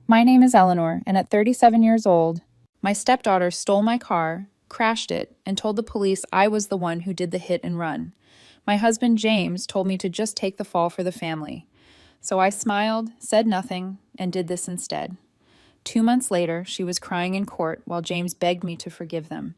My name is Eleanor, and at 37 years old, my stepdaughter stole my car, crashed it, and told the police I was the one who did the hit and run. My husband, James, told me to just take the fall for the family. So I smiled, said nothing, and did this instead. 2 months later, she was crying in court while James begged me to forgive them.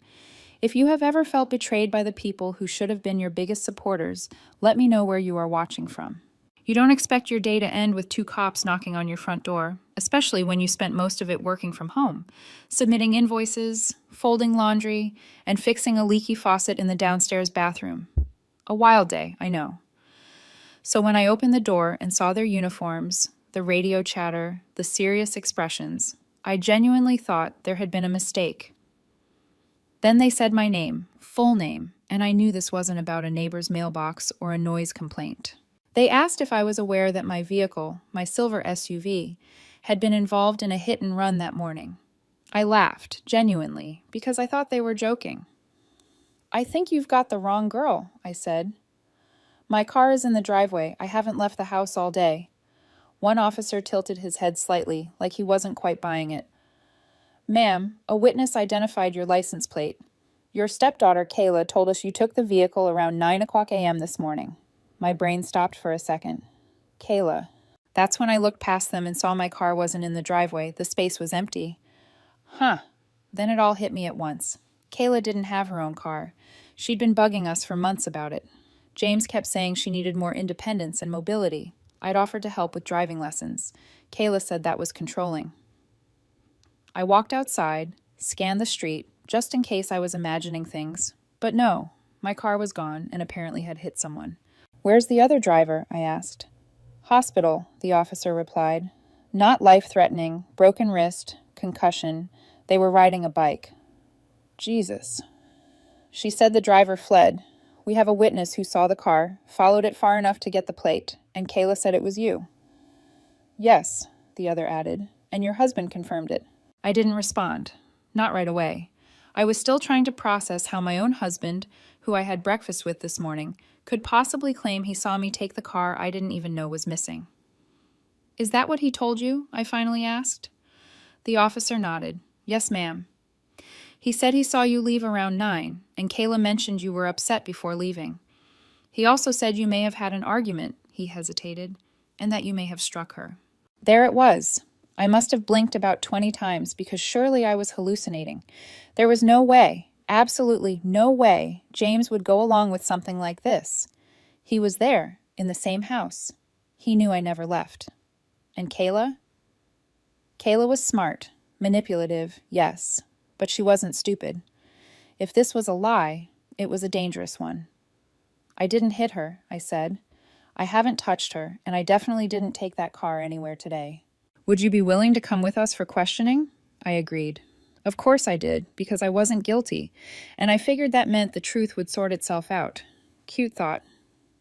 If you have ever felt betrayed by the people who should have been your biggest supporters, let me know where you are watching from. You don't expect your day to end with two cops knocking on your front door, especially when you spent most of it working from home, submitting invoices, folding laundry, and fixing a leaky faucet in the downstairs bathroom. A wild day, I know. So when I opened the door and saw their uniforms, the radio chatter, the serious expressions, I genuinely thought there had been a mistake. Then they said my name, full name, and I knew this wasn't about a neighbor's mailbox or a noise complaint. They asked if I was aware that my vehicle, my silver SUV, had been involved in a hit and run that morning. I laughed, genuinely, because I thought they were joking. "I think you've got the wrong girl," I said. "My car is in the driveway. I haven't left the house all day." One officer tilted his head slightly, like he wasn't quite buying it. "Ma'am, a witness identified your license plate. Your stepdaughter, Kayla, told us you took the vehicle around 9 o'clock a.m. this morning." My brain stopped for a second. Kayla. That's when I looked past them and saw my car wasn't in the driveway. The space was empty. Huh. Then it all hit me at once. Kayla didn't have her own car. She'd been bugging us for months about it. James kept saying she needed more independence and mobility. I'd offered to help with driving lessons. Kayla said that was controlling. I walked outside, scanned the street, just in case I was imagining things. But no, my car was gone and apparently had hit someone. "Where's the other driver?" I asked. "Hospital," the officer replied. "Not life-threatening, broken wrist, concussion. They were riding a bike." Jesus. She said the driver fled. "We have a witness who saw the car, followed it far enough to get the plate, and Kayla said it was you." "Yes," the other added, "and your husband confirmed it." I didn't respond. Not right away. I was still trying to process how my own husband, who I had breakfast with this morning, could possibly claim he saw me take the car I didn't even know was missing. "Is that what he told you?" I finally asked. The officer nodded. "Yes, ma'am. He said he saw you leave around 9, and Kayla mentioned you were upset before leaving. He also said you may have had an argument," he hesitated, "and that you may have struck her." There it was. I must have blinked about 20 times because surely I was hallucinating. There was no way, absolutely no way, James would go along with something like this. He was there, in the same house. He knew I never left. And Kayla? Kayla was smart, manipulative, yes, but she wasn't stupid. If this was a lie, it was a dangerous one. "I didn't hit her," I said. "I haven't touched her, and I definitely didn't take that car anywhere today." "Would you be willing to come with us for questioning?" I agreed. Of course I did, because I wasn't guilty, and I figured that meant the truth would sort itself out. Cute thought.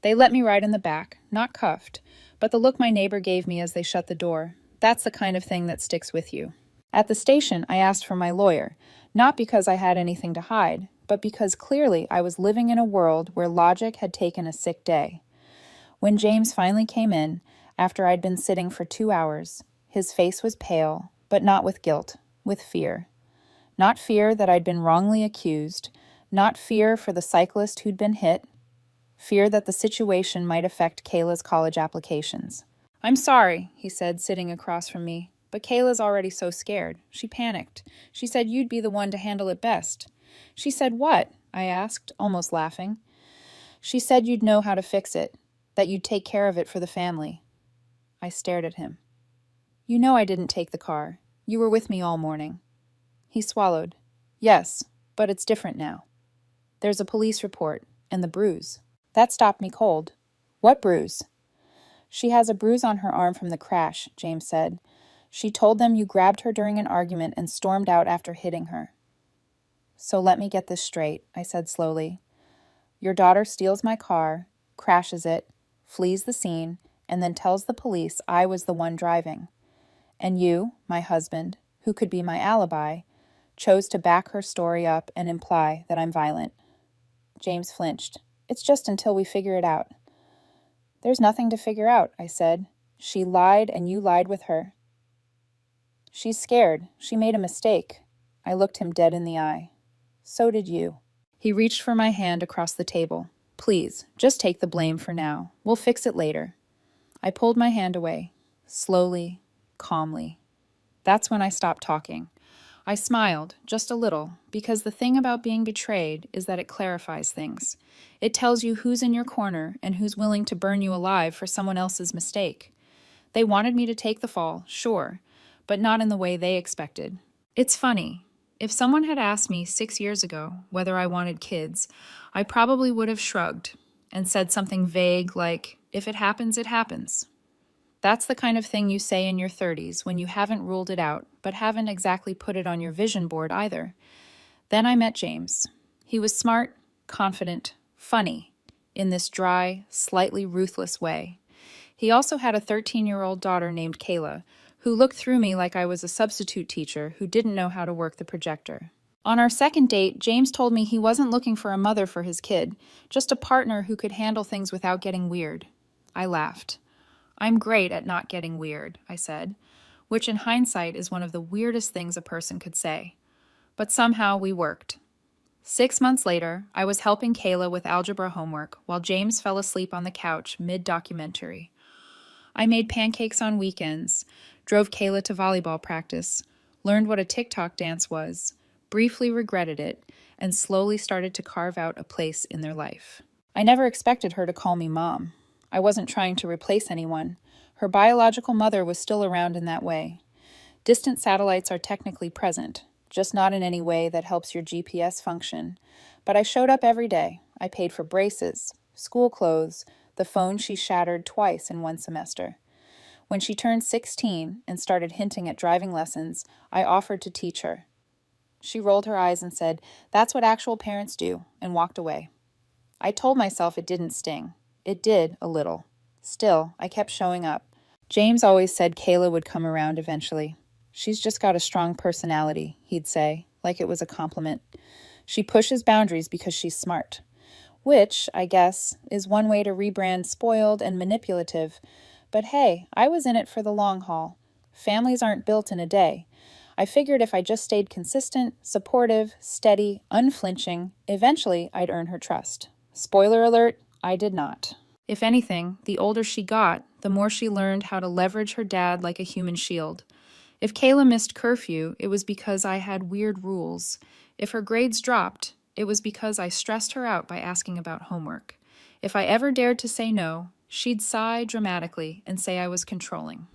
They let me ride in the back, not cuffed, but the look my neighbor gave me as they shut the door, that's the kind of thing that sticks with you. At the station, I asked for my lawyer, not because I had anything to hide, but because clearly I was living in a world where logic had taken a sick day. When James finally came in, after I'd been sitting for 2 hours, his face was pale, but not with guilt, with fear. Not fear that I'd been wrongly accused, not fear for the cyclist who'd been hit, fear that the situation might affect Kayla's college applications. "I'm sorry," he said, sitting across from me, "but Kayla's already so scared. She panicked. She said you'd be the one to handle it best." "She said what?" I asked, almost laughing. "She said you'd know how to fix it, that you'd take care of it for the family." I stared at him. "You know I didn't take the car. You were with me all morning." He swallowed. "Yes, but it's different now. There's a police report, and the bruise." That stopped me cold. "What bruise?" "She has a bruise on her arm from the crash," James said. "She told them you grabbed her during an argument and stormed out after hitting her." "So let me get this straight," I said slowly. "Your daughter steals my car, crashes it, flees the scene, and then tells the police I was the one driving. And you, my husband, who could be my alibi, chose to back her story up and imply that I'm violent." James flinched. "It's just until we figure it out." "There's nothing to figure out," I said. "She lied and you lied with her." She's scared. She made a mistake. I looked him dead in the eye. So did you. He reached for my hand across the table. Please, just take the blame for now. We'll fix it later. I pulled my hand away, slowly, calmly. That's when I stopped talking. I smiled, just a little, because the thing about being betrayed is that it clarifies things. It tells you who's in your corner and who's willing to burn you alive for someone else's mistake. They wanted me to take the fall, sure, but not in the way they expected. It's funny. If someone had asked me 6 years ago whether I wanted kids, I probably would have shrugged and said something vague like, if it happens, it happens. That's the kind of thing you say in your 30s when you haven't ruled it out, but haven't exactly put it on your vision board either. Then I met James. He was smart, confident, funny, in this dry, slightly ruthless way. He also had a 13-year-old daughter named Kayla, who looked through me like I was a substitute teacher who didn't know how to work the projector. On our second date, James told me he wasn't looking for a mother for his kid, just a partner who could handle things without getting weird. I laughed. I'm great at not getting weird, I said, which in hindsight is one of the weirdest things a person could say. But somehow we worked. 6 months later, I was helping Kayla with algebra homework while James fell asleep on the couch mid-documentary. I made pancakes on weekends, drove Kayla to volleyball practice, learned what a TikTok dance was, briefly regretted it, and slowly started to carve out a place in their life. I never expected her to call me Mom. I wasn't trying to replace anyone. Her biological mother was still around in that way. Distant satellites are technically present, just not in any way that helps your GPS function. But I showed up every day. I paid for braces, school clothes, the phone she shattered twice in one semester. When she turned 16 and started hinting at driving lessons, I offered to teach her. She rolled her eyes and said, "That's what actual parents do," and walked away. I told myself it didn't sting. It did, a little. Still, I kept showing up. James always said Kayla would come around eventually. She's just got a strong personality, he'd say, like it was a compliment. She pushes boundaries because she's smart. Which, I guess, is one way to rebrand spoiled and manipulative. But hey, I was in it for the long haul. Families aren't built in a day. I figured if I just stayed consistent, supportive, steady, unflinching, eventually I'd earn her trust. Spoiler alert, I did not. If anything, the older she got, the more she learned how to leverage her dad like a human shield. If Kayla missed curfew, it was because I had weird rules. If her grades dropped, it was because I stressed her out by asking about homework. If I ever dared to say no, she'd sigh dramatically and say I was controlling.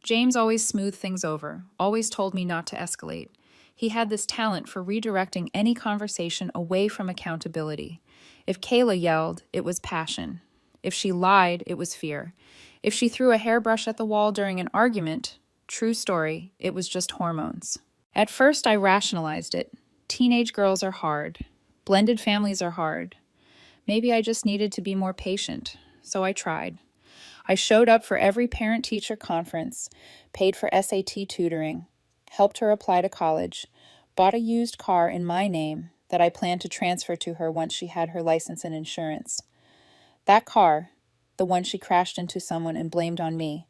James always smoothed things over, always told me not to escalate. He had this talent for redirecting any conversation away from accountability. If Kayla yelled, it was passion. If she lied, it was fear. If she threw a hairbrush at the wall during an argument, true story, it was just hormones. At first, I rationalized it. Teenage girls are hard. Blended families are hard. Maybe I just needed to be more patient, so I tried. I showed up for every parent-teacher conference, paid for SAT tutoring, helped her apply to college, bought a used car in my name that I planned to transfer to her once she had her license and insurance. That car, the one she crashed into someone and blamed on me.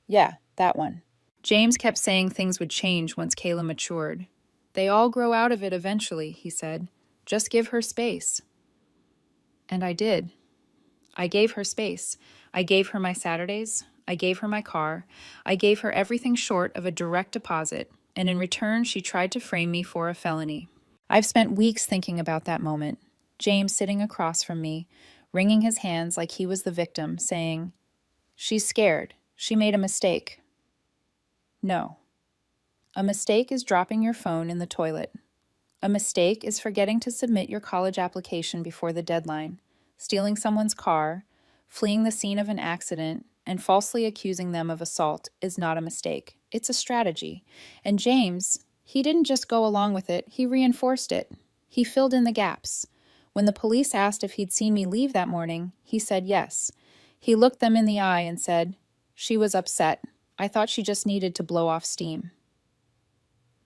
Yeah, that one. James kept saying things would change once Kayla matured. They all grow out of it eventually, he said. Just give her space. And I did. I gave her space. I gave her my Saturdays. I gave her my car. I gave her everything short of a direct deposit, and in return, she tried to frame me for a felony. I've spent weeks thinking about that moment. James sitting across from me, wringing his hands like he was the victim, saying, "She's scared. She made a mistake." No. A mistake is dropping your phone in the toilet. A mistake is forgetting to submit your college application before the deadline, stealing someone's car, fleeing the scene of an accident, and falsely accusing them of assault is not a mistake. It's a strategy. And James, he didn't just go along with it, he reinforced it. He filled in the gaps. When the police asked if he'd seen me leave that morning, he said yes. He looked them in the eye and said, "She was upset. I thought she just needed to blow off steam."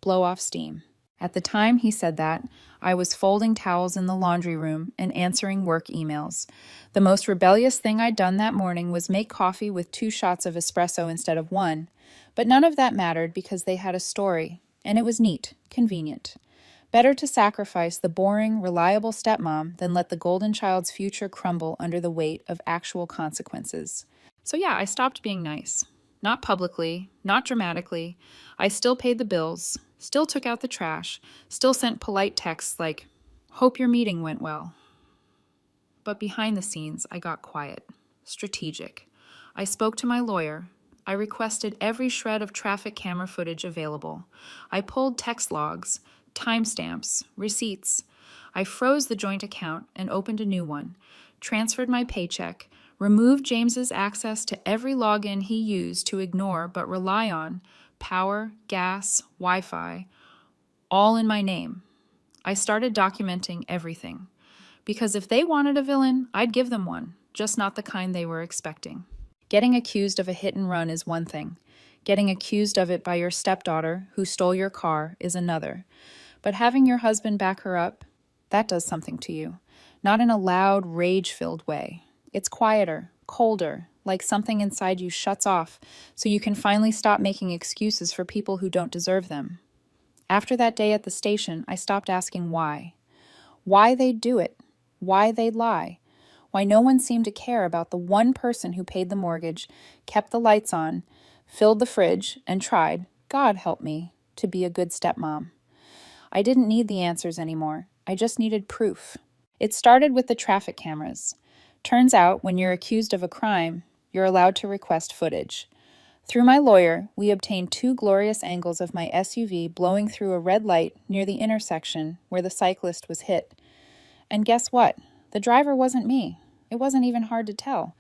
Blow off steam. At the time he said that, I was folding towels in the laundry room and answering work emails. The most rebellious thing I'd done that morning was make coffee with 2 shots of espresso instead of 1, But none of that mattered because they had a story, and it was neat, convenient. Better to sacrifice the boring, reliable stepmom than let the golden child's future crumble under the weight of actual consequences. So yeah, I stopped being nice. Not publicly, not dramatically. I still paid the bills, still took out the trash, still sent polite texts like, "Hope your meeting went well." But behind the scenes, I got quiet, strategic. I spoke to my lawyer. I requested every shred of traffic camera footage available. I pulled text logs, timestamps, receipts. I froze the joint account and opened a new one, transferred my paycheck, removed James's access to every login he used to ignore but rely on, power, gas, Wi-Fi, all in my name. I started documenting everything. Because if they wanted a villain, I'd give them one, just not the kind they were expecting. Getting accused of a hit and run is one thing. Getting accused of it by your stepdaughter, who stole your car, is another. But having your husband back her up, that does something to you. Not in a loud, rage-filled way. It's quieter, colder, like something inside you shuts off so you can finally stop making excuses for people who don't deserve them. After that day at the station, I stopped asking why. Why they'd do it. Why they'd lie. Why no one seemed to care about the one person who paid the mortgage, kept the lights on, filled the fridge, and tried, God help me, to be a good stepmom. I didn't need the answers anymore. I just needed proof. It started with the traffic cameras. Turns out, when you're accused of a crime, you're allowed to request footage. Through my lawyer, we obtained 2 glorious angles of my SUV blowing through a red light near the intersection where the cyclist was hit. And guess what? The driver wasn't me. It wasn't even hard to tell.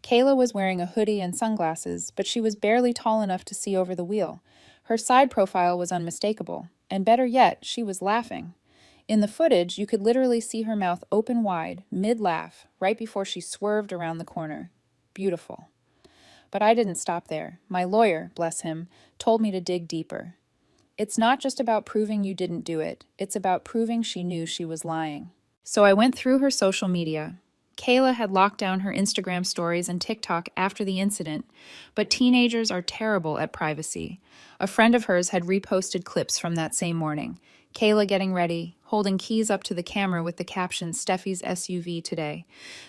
Kayla was wearing a hoodie and sunglasses, but she was barely tall enough to see over the wheel. Her side profile was unmistakable, and better yet, she was laughing. In the footage, you could literally see her mouth open wide, mid-laugh, right before she swerved around the corner. Beautiful. But I didn't stop there. My lawyer, bless him, told me to dig deeper. It's not just about proving you didn't do it. It's about proving she knew she was lying. So I went through her social media. Kayla had locked down her Instagram stories and TikTok after the incident, but teenagers are terrible at privacy. A friend of hers had reposted clips from that same morning. Kayla getting ready, holding keys up to the camera with the caption, "Steffi's SUV today."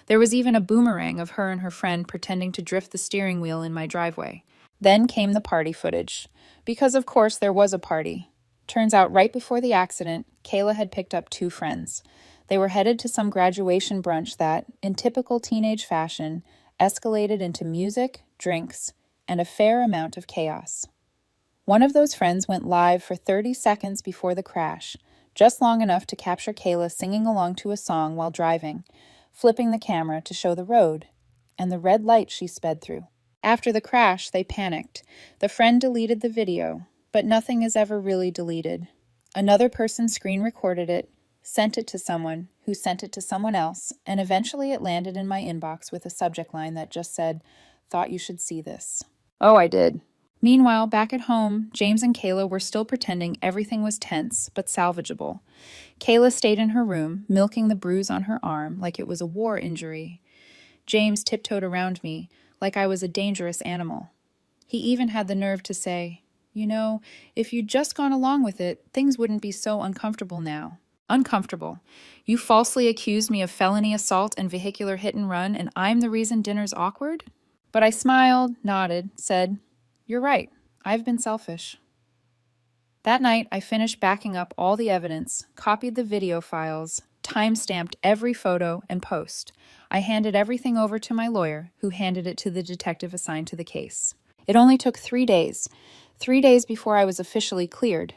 There was even a boomerang of her and her friend pretending to drift the steering wheel in my driveway. Then came the party footage. Because of course there was a party. Turns out right before the accident, Kayla had picked up 2 friends. They were headed to some graduation brunch that, in typical teenage fashion, escalated into music, drinks, and a fair amount of chaos. One of those friends went live for 30 seconds before the crash, just long enough to capture Kayla singing along to a song while driving, flipping the camera to show the road, and the red light she sped through. After the crash, they panicked. The friend deleted the video, but nothing is ever really deleted. Another person screen recorded it, sent it to someone, who sent it to someone else, and eventually it landed in my inbox with a subject line that just said, "Thought you should see this." Oh, I did. Meanwhile, back at home, James and Kayla were still pretending everything was tense, but salvageable. Kayla stayed in her room, milking the bruise on her arm like it was a war injury. James tiptoed around me, like I was a dangerous animal. He even had the nerve to say, "You know, if you'd just gone along with it, things wouldn't be so uncomfortable now." Uncomfortable. You falsely accused me of felony assault and vehicular hit and run, and I'm the reason dinner's awkward? But I smiled, nodded, said, "You're right. I've been selfish." That night, I finished backing up all the evidence, copied the video files, time-stamped every photo and post. I handed everything over to my lawyer, who handed it to the detective assigned to the case. It only took 3 days. 3 days before I was officially cleared.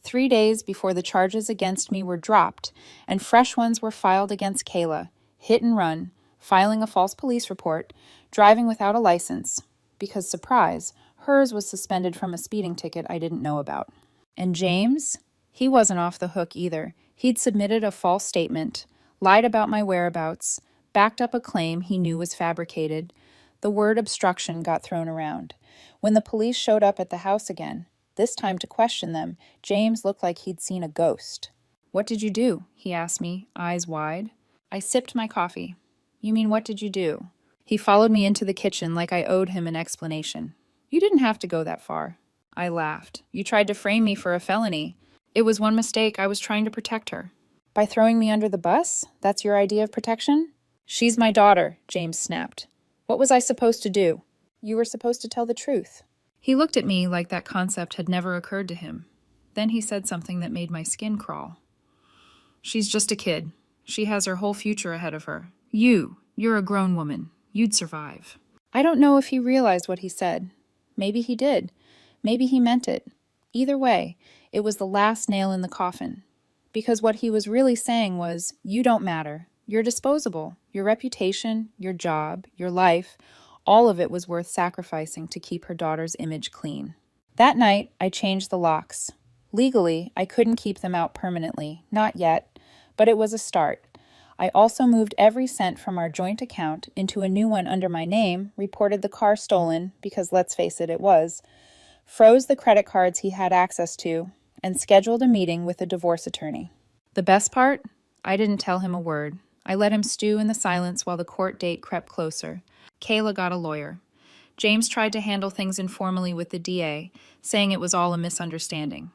3 days before the charges against me were dropped, and fresh ones were filed against Kayla, hit and run, filing a false police report, driving without a license, because, surprise, hers was suspended from a speeding ticket I didn't know about. And James? He wasn't off the hook either. He'd submitted a false statement, lied about my whereabouts, backed up a claim he knew was fabricated. The word obstruction got thrown around. When the police showed up at the house again, this time to question them, James looked like he'd seen a ghost. "What did you do?" he asked me, eyes wide. I sipped my coffee. "You mean what did you do?" He followed me into the kitchen like I owed him an explanation. You didn't have to go that far. I laughed. You tried to frame me for a felony. It was one mistake. I was trying to protect her. By throwing me under the bus? That's your idea of protection? She's my daughter, James snapped. What was I supposed to do? You were supposed to tell the truth. He looked at me like that concept had never occurred to him. Then he said something that made my skin crawl. She's just a kid. She has her whole future ahead of her. You're a grown woman. You'd survive. I don't know if he realized what he said. Maybe he did. Maybe he meant it. Either way, it was the last nail in the coffin. Because what he was really saying was, you don't matter. You're disposable. Your reputation, your job, your life, all of it was worth sacrificing to keep her daughter's image clean. That night, I changed the locks. Legally, I couldn't keep them out permanently, not yet, but it was a start. I also moved every cent from our joint account into a new one under my name, reported the car stolen, because let's face it, it was, froze the credit cards he had access to, and scheduled a meeting with a divorce attorney. The best part? I didn't tell him a word. I let him stew in the silence while the court date crept closer. Kayla got a lawyer. James tried to handle things informally with the DA, saying it was all a misunderstanding.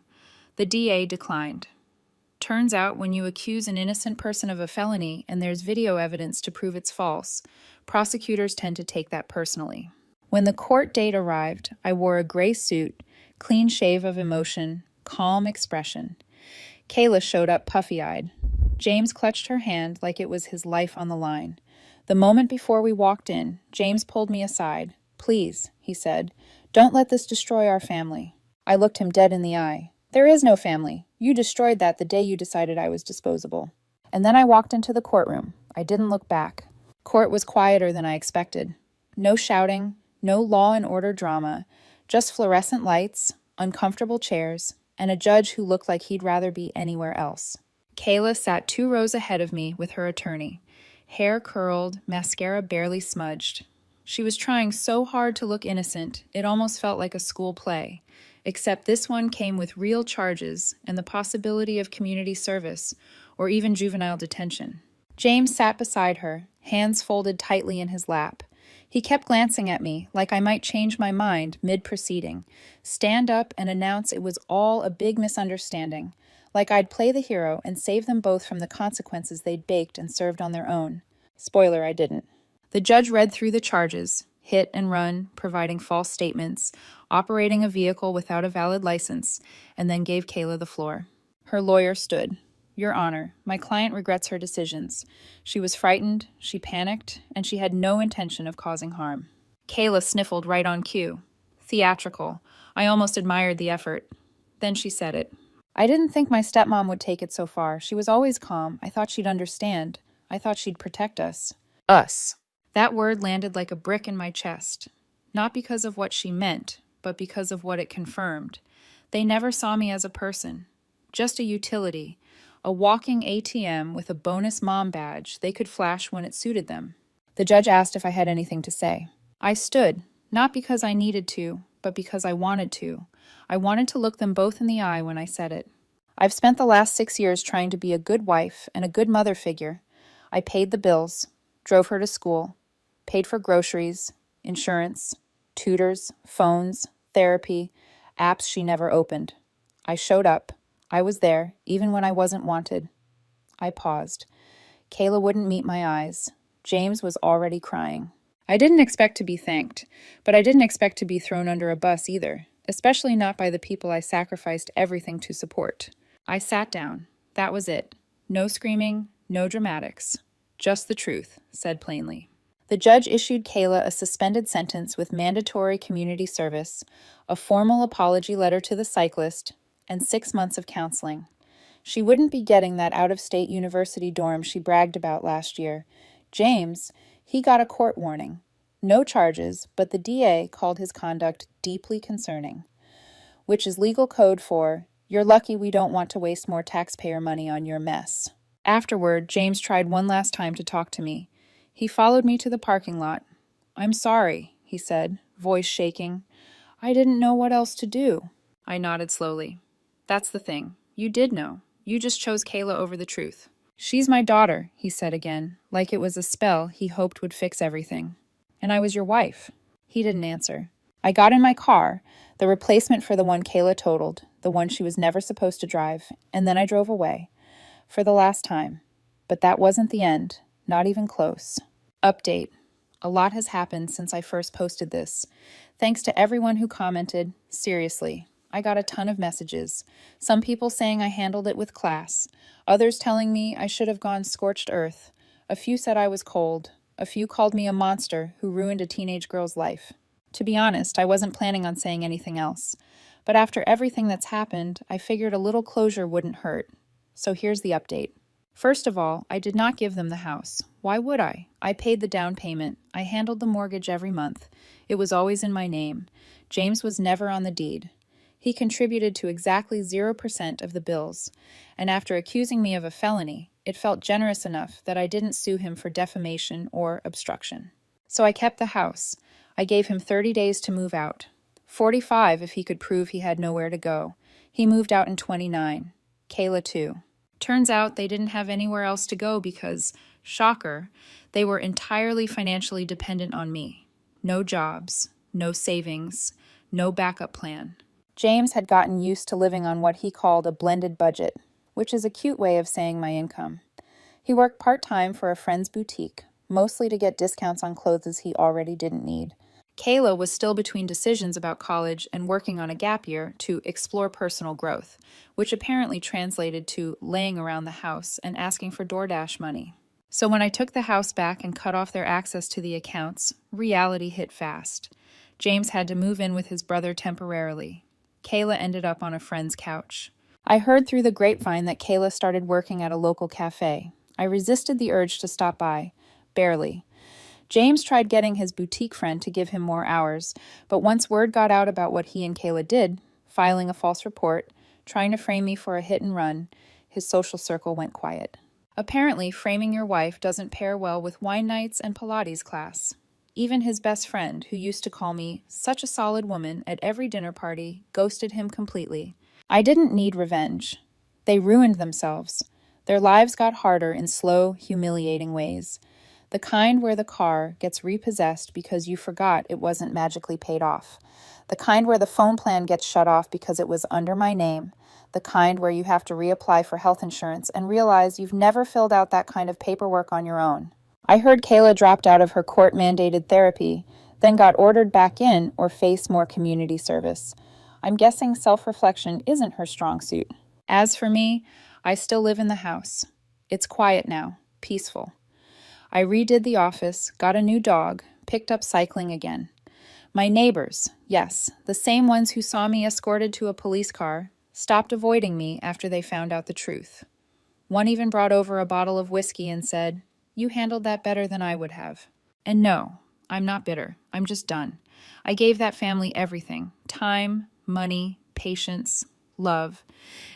The DA declined. Turns out when you accuse an innocent person of a felony and there's video evidence to prove it's false, prosecutors tend to take that personally. When the court date arrived, I wore a gray suit, clean shave of emotion, calm expression. Kayla showed up puffy-eyed. James clutched her hand like it was his life on the line. The moment before we walked in, James pulled me aside. "Please," he said, "don't let this destroy our family." I looked him dead in the eye. "There is no family. You destroyed that the day you decided I was disposable." And then I walked into the courtroom. I didn't look back. Court was quieter than I expected. No shouting, no law and order drama, just fluorescent lights, uncomfortable chairs, and a judge who looked like he'd rather be anywhere else. Kayla sat 2 rows ahead of me with her attorney. Hair curled, mascara barely smudged. She was trying so hard to look innocent, it almost felt like a school play. Except this one came with real charges and the possibility of community service, or even juvenile detention. James sat beside her, hands folded tightly in his lap. He kept glancing at me, like I might change my mind mid-proceeding, stand up and announce it was all a big misunderstanding, like I'd play the hero and save them both from the consequences they'd baked and served on their own. Spoiler, I didn't. The judge read through the charges: hit and run, providing false statements, operating a vehicle without a valid license, and then gave Kayla the floor. Her lawyer stood. "Your Honor, my client regrets her decisions. She was frightened, she panicked, and she had no intention of causing harm." Kayla sniffled right on cue. Theatrical. I almost admired the effort. Then she said it. "I didn't think my stepmom would take it so far. She was always calm. I thought she'd understand. I thought she'd protect us." Us. That word landed like a brick in my chest. Not because of what she meant, but because of what it confirmed. They never saw me as a person. Just a utility. A walking ATM with a bonus mom badge they could flash when it suited them. The judge asked if I had anything to say. I stood, not because I needed to, but because I wanted to. I wanted to look them both in the eye when I said it. I've spent the last 6 years trying to be a good wife and a good mother figure. I paid the bills, drove her to school, paid for groceries, insurance, tutors, phones, therapy, apps she never opened. I showed up. I was there, even when I wasn't wanted. I paused. Kayla wouldn't meet my eyes. James was already crying. I didn't expect to be thanked, but I didn't expect to be thrown under a bus either, especially not by the people I sacrificed everything to support. I sat down. That was it. No screaming, no dramatics. Just the truth, said plainly. The judge issued Kayla a suspended sentence with mandatory community service, a formal apology letter to the cyclist, and 6 months of counseling. She wouldn't be getting that out-of-state university dorm she bragged about last year. James, he got a court warning. No charges, but the DA called his conduct deeply concerning, which is legal code for, "You're lucky we don't want to waste more taxpayer money on your mess." Afterward, James tried one last time to talk to me. He followed me to the parking lot. "I'm sorry," he said, voice shaking. "I didn't know what else to do." I nodded slowly. "That's the thing. You did know. You just chose Kayla over the truth." "She's my daughter," he said again, like it was a spell he hoped would fix everything. "And I was your wife." He didn't answer. I got in my car, the replacement for the one Kayla totaled, the one she was never supposed to drive, and then I drove away. For the last time. But that wasn't the end, not even close. Update. A lot has happened since I first posted this. Thanks to everyone who commented. Seriously, I got a ton of messages. Some people saying I handled it with class. Others telling me I should have gone scorched earth. A few said I was cold. A few called me a monster who ruined a teenage girl's life. To be honest, I wasn't planning on saying anything else. But after everything that's happened, I figured a little closure wouldn't hurt. So here's the update. First of all, I did not give them the house. Why would I? I paid the down payment. I handled the mortgage every month. It was always in my name. James was never on the deed. He contributed to exactly 0% of the bills. And after accusing me of a felony, it felt generous enough that I didn't sue him for defamation or obstruction. So I kept the house. I gave him 30 days to move out. 45 if he could prove he had nowhere to go. He moved out in 29. Kayla too. Turns out they didn't have anywhere else to go because, shocker, they were entirely financially dependent on me. No jobs, no savings, no backup plan. James had gotten used to living on what he called a blended budget, which is a cute way of saying my income. He worked part-time for a friend's boutique, mostly to get discounts on clothes he already didn't need. Kayla was still between decisions about college and working on a gap year to explore personal growth, which apparently translated to laying around the house and asking for DoorDash money. So when I took the house back and cut off their access to the accounts, reality hit fast. James had to move in with his brother temporarily. Kayla ended up on a friend's couch. I heard through the grapevine that Kayla started working at a local cafe. I resisted the urge to stop by. Barely. James tried getting his boutique friend to give him more hours, but once word got out about what he and Kayla did, filing a false report, trying to frame me for a hit and run, his social circle went quiet. Apparently, framing your wife doesn't pair well with wine nights and Pilates class. Even his best friend, who used to call me such a solid woman at every dinner party, ghosted him completely. I didn't need revenge. They ruined themselves. Their lives got harder in slow, humiliating ways. The kind where the car gets repossessed because you forgot it wasn't magically paid off. The kind where the phone plan gets shut off because it was under my name. The kind where you have to reapply for health insurance and realize you've never filled out that kind of paperwork on your own. I heard Kayla dropped out of her court-mandated therapy, then got ordered back in or faced more community service. I'm guessing self-reflection isn't her strong suit. As for me, I still live in the house. It's quiet now, peaceful. I redid the office, got a new dog, picked up cycling again. My neighbors, yes, the same ones who saw me escorted to a police car, stopped avoiding me after they found out the truth. One even brought over a bottle of whiskey and said, "You handled that better than I would have." And no, I'm not bitter. I'm just done. I gave that family everything: time, money, patience, love.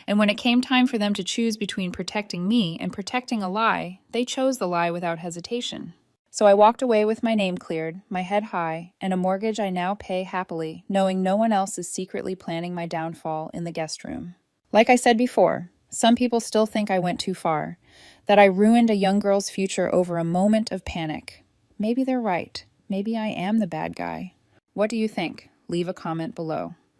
And when it came time for them to choose between protecting me and protecting a lie, they chose the lie without hesitation. So I walked away with my name cleared, my head high, and a mortgage I now pay happily, knowing no one else is secretly planning my downfall in the guest room. Like I said before, some people still think I went too far, that I ruined a young girl's future over a moment of panic. Maybe they're right. Maybe I am the bad guy. What do you think? Leave a comment below.